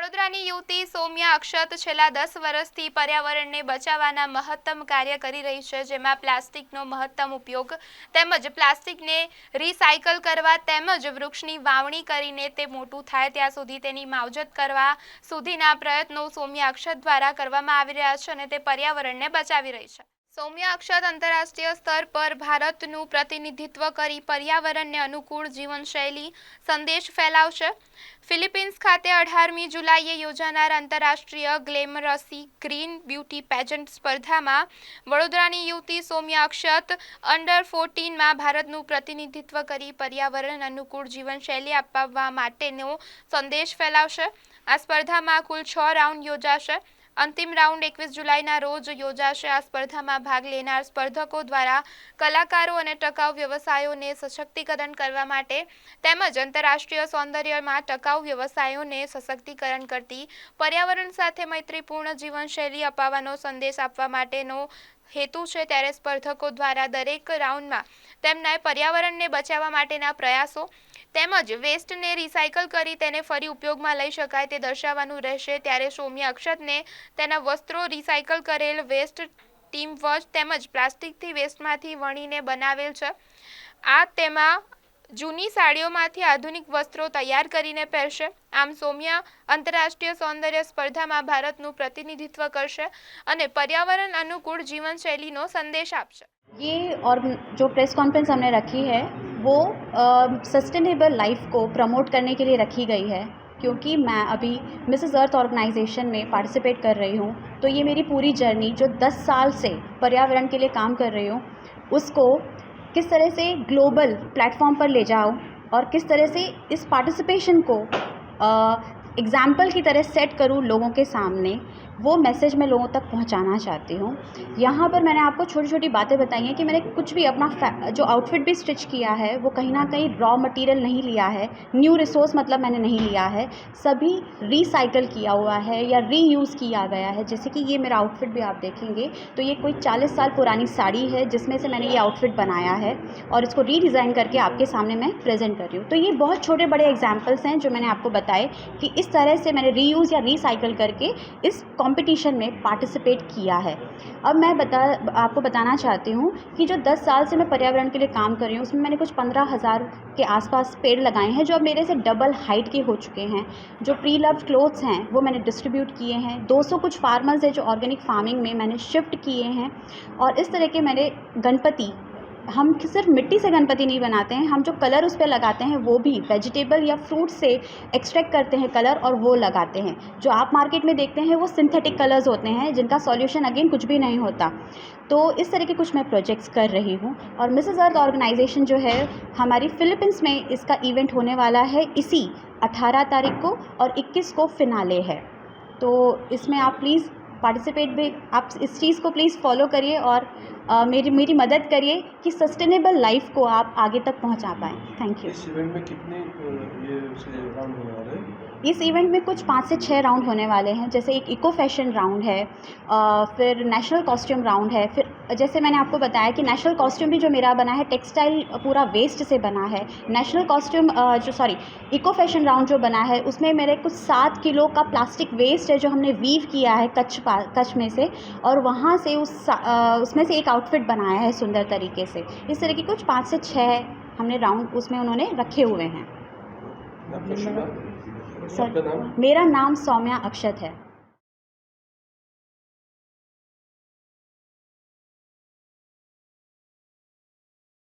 વડોદરાની યુવતી સૌમ્યા અક્ષત છેલ્લા 10 વર્ષથી પર્યાવરણને બચાવવાના મહત્તમ કાર્ય કરી રહી છે, જેમાં પ્લાસ્ટિકનો મહત્તમ ઉપયોગ તેમજ પ્લાસ્ટિકને રિસાયકલ કરવા તેમજ વૃક્ષની વાવણી કરીને તે મોટું થાય ત્યાં સુધી તેની માવજત કરવા સુધીના પ્રયત્નો સૌમ્યા અક્ષત દ્વારા કરવામાં આવી રહ્યા છે અને તે પર્યાવરણને બચાવી રહી છે। સૌમ્યા અક્ષત આંતરરાષ્ટ્રીય સ્તર પર ભારતનું પ્રતિનિધિત્વ કરી પર્યાવરણને અનુકૂળ જીવનશૈલી સંદેશ ફેલાવશે। ફિલિપિન્સ ખાતે 18મી જુલાઈએ યોજાનાર આંતરરાષ્ટ્રીય ગ્લેમરસી ગ્રીન બ્યુટી પેજન્ટ સ્પર્ધામાં વડોદરાની યુવતી સૌમ્યા અક્ષત અંડર 14માં ભારતનું પ્રતિનિધિત્વ કરી પર્યાવરણ અનુકૂળ જીવનશૈલી અપનાવવા માટેનો સંદેશ ફેલાવશે। આ સ્પર્ધામાં કુલ 6 રાઉન્ડ યોજાશે। अंतिम राउंड 21 जुलाई रोज योजाशे। आ स्पर्धा में भाग लेनार स्पर्धकों द्वारा कलाकारों और टकाऊ व्यवसायों ने सशक्तिकरण करवा माटे तेमज अंतरराष्ट्रीय सौंदर्य में टकाऊ व्यवसायों ने सशक्तिकरण करती पर्यावरण साथे मैत्रीपूर्ण जीवनशैली अपाववानो संदेश आपवा माटेनो हेतु है। त्यारे स्पर्धकों द्वारा दरेक राउंड में तेमने पर्यावरण ने बचाववा माटेना प्रयासों तेमज वेस्ट ने रिसायकल करी तेने फरी उपयोग में लई शकाय ते दर्शाववानुं रहेशे। त्यारे सौम्या अक्षत ने तेना वस्त्रों रिसायकल करेल वेस्ट टीम वॉच तेमज प्लास्टिक थी वेस्ट मांथी वणीने बनावेल छे। आ तेमां जूनी साड़ीओमांथी आधुनिक वस्त्रों तैयार करीने पहेरशे। आम सौम्या अंतरराष्ट्रीय सौंदर्य स्पर्धा में भारतनुं प्रतिनिधित्व करशे अने पर्यावरण अनुकूल जीवनशैलीनो संदेश आपशे। ये और जो प्रेस कॉन्फ्रेंस हमने रखी है वो सस्टेनेबल लाइफ को प्रमोट करने के लिए रखी गई है, क्योंकि मैं अभी मिसेस अर्थ ऑर्गेनाइजेशन में पार्टिसिपेट कर रही हूँ। तो ये मेरी पूरी जर्नी जो 10 साल से पर्यावरण के लिए काम कर रही हूँ उसको किस तरह से ग्लोबल प्लेटफॉर्म पर ले जाऊँ और किस तरह से इस पार्टिसिपेशन को एग्जाम्पल की तरह सेट करूँ लोगों के सामने, वो मैसेज मैं लोगों तक पहुंचाना चाहती हूँ। यहाँ पर मैंने आपको छोटी छोटी बातें बताई हैं कि मैंने कुछ भी अपना जो आउटफिट भी स्टिच किया है वो कहीं ना कहीं रॉ मटेरियल नहीं लिया है, न्यू रिसोर्स मतलब मैंने नहीं लिया है, सभी रिसाइकल किया हुआ है या रीयूज़ किया गया है। जैसे कि ये मेरा आउटफिट भी आप देखेंगे तो ये कोई 40 साल पुरानी साड़ी है जिसमें से मैंने ये आउटफिट बनाया है और इसको रीडिज़ाइन करके आपके सामने मैं प्रेजेंट कर रही हूँ। तो ये बहुत छोटे बड़े एग्जाम्पल्स हैं जो मैंने आपको बताए कि इस तरह से मैंने रीयूज़ या रिसाइकल करके इस कंपटीशन में पार्टिसिपेट किया है। अब मैं आपको बताना चाहती हूँ कि जो 10 साल से मैं पर्यावरण के लिए काम कर रही हूँ उसमें मैंने कुछ 15,000 के आसपास पेड़ लगाए हैं जो अब मेरे से डबल हाइट के हो चुके हैं। जो प्री लव्ड क्लोथ्स हैं वो मैंने डिस्ट्रीब्यूट किए हैं। 200 कुछ फार्मर्स हैं जो ऑर्गेनिक फार्मिंग में मैंने शिफ्ट किए हैं। और इस तरह के मैंने गणपति, हम सिर्फ मिट्टी से गणपति नहीं बनाते हैं, हम जो कलर उस पर लगाते हैं वो भी वेजिटेबल या फ्रूट से एक्सट्रैक्ट करते हैं कलर और वो लगाते हैं। जो आप मार्केट में देखते हैं वो सिंथेटिक कलर्स होते हैं जिनका सॉल्यूशन अगेन कुछ भी नहीं होता। तो इस तरह के कुछ मैं प्रोजेक्ट्स कर रही हूँ। और मिसेस अर्थ ऑर्गेनाइजेशन जो है हमारी फिलीपींस में इसका इवेंट होने वाला है इसी 18 तारीख को और 21 को फिनाले है। तो इसमें आप प्लीज़ पार्टिसिपेट भी, आप इस चीज़ को प्लीज़ फॉलो करिए और मेरी मदद करिए कि सस्टेनेबल लाइफ को आप आगे तक पहुंचा पाएँ। Thank you. इस इवेंट में कितने राउंड होने वाले हैं? इस इवेंट में कुछ 5 से 6 राउंड होने वाले हैं। जैसे एक इको फैशन राउंड है, फिर नेशनल कॉस्ट्यूम राउंड है, फिर जैसे मैंने आपको बताया कि नेशनल कॉस्ट्यूम भी जो मेरा बना है टेक्सटाइल पूरा वेस्ट से बना है। National costume eco fashion round जो बना है उसमें मेरे कुछ 7 किलो का प्लास्टिक वेस्ट है जो हमने वीव किया है कच्छ में से, और वहाँ से उसमें से एक आउटफिट बनाया है सुंदर तरीके से। इस तरह की कुछ 5 से 6 हमने राउंड उसमें उन्होंने रखे हुए हैं। सर, मेरा नाम सौम्या अक्षत है।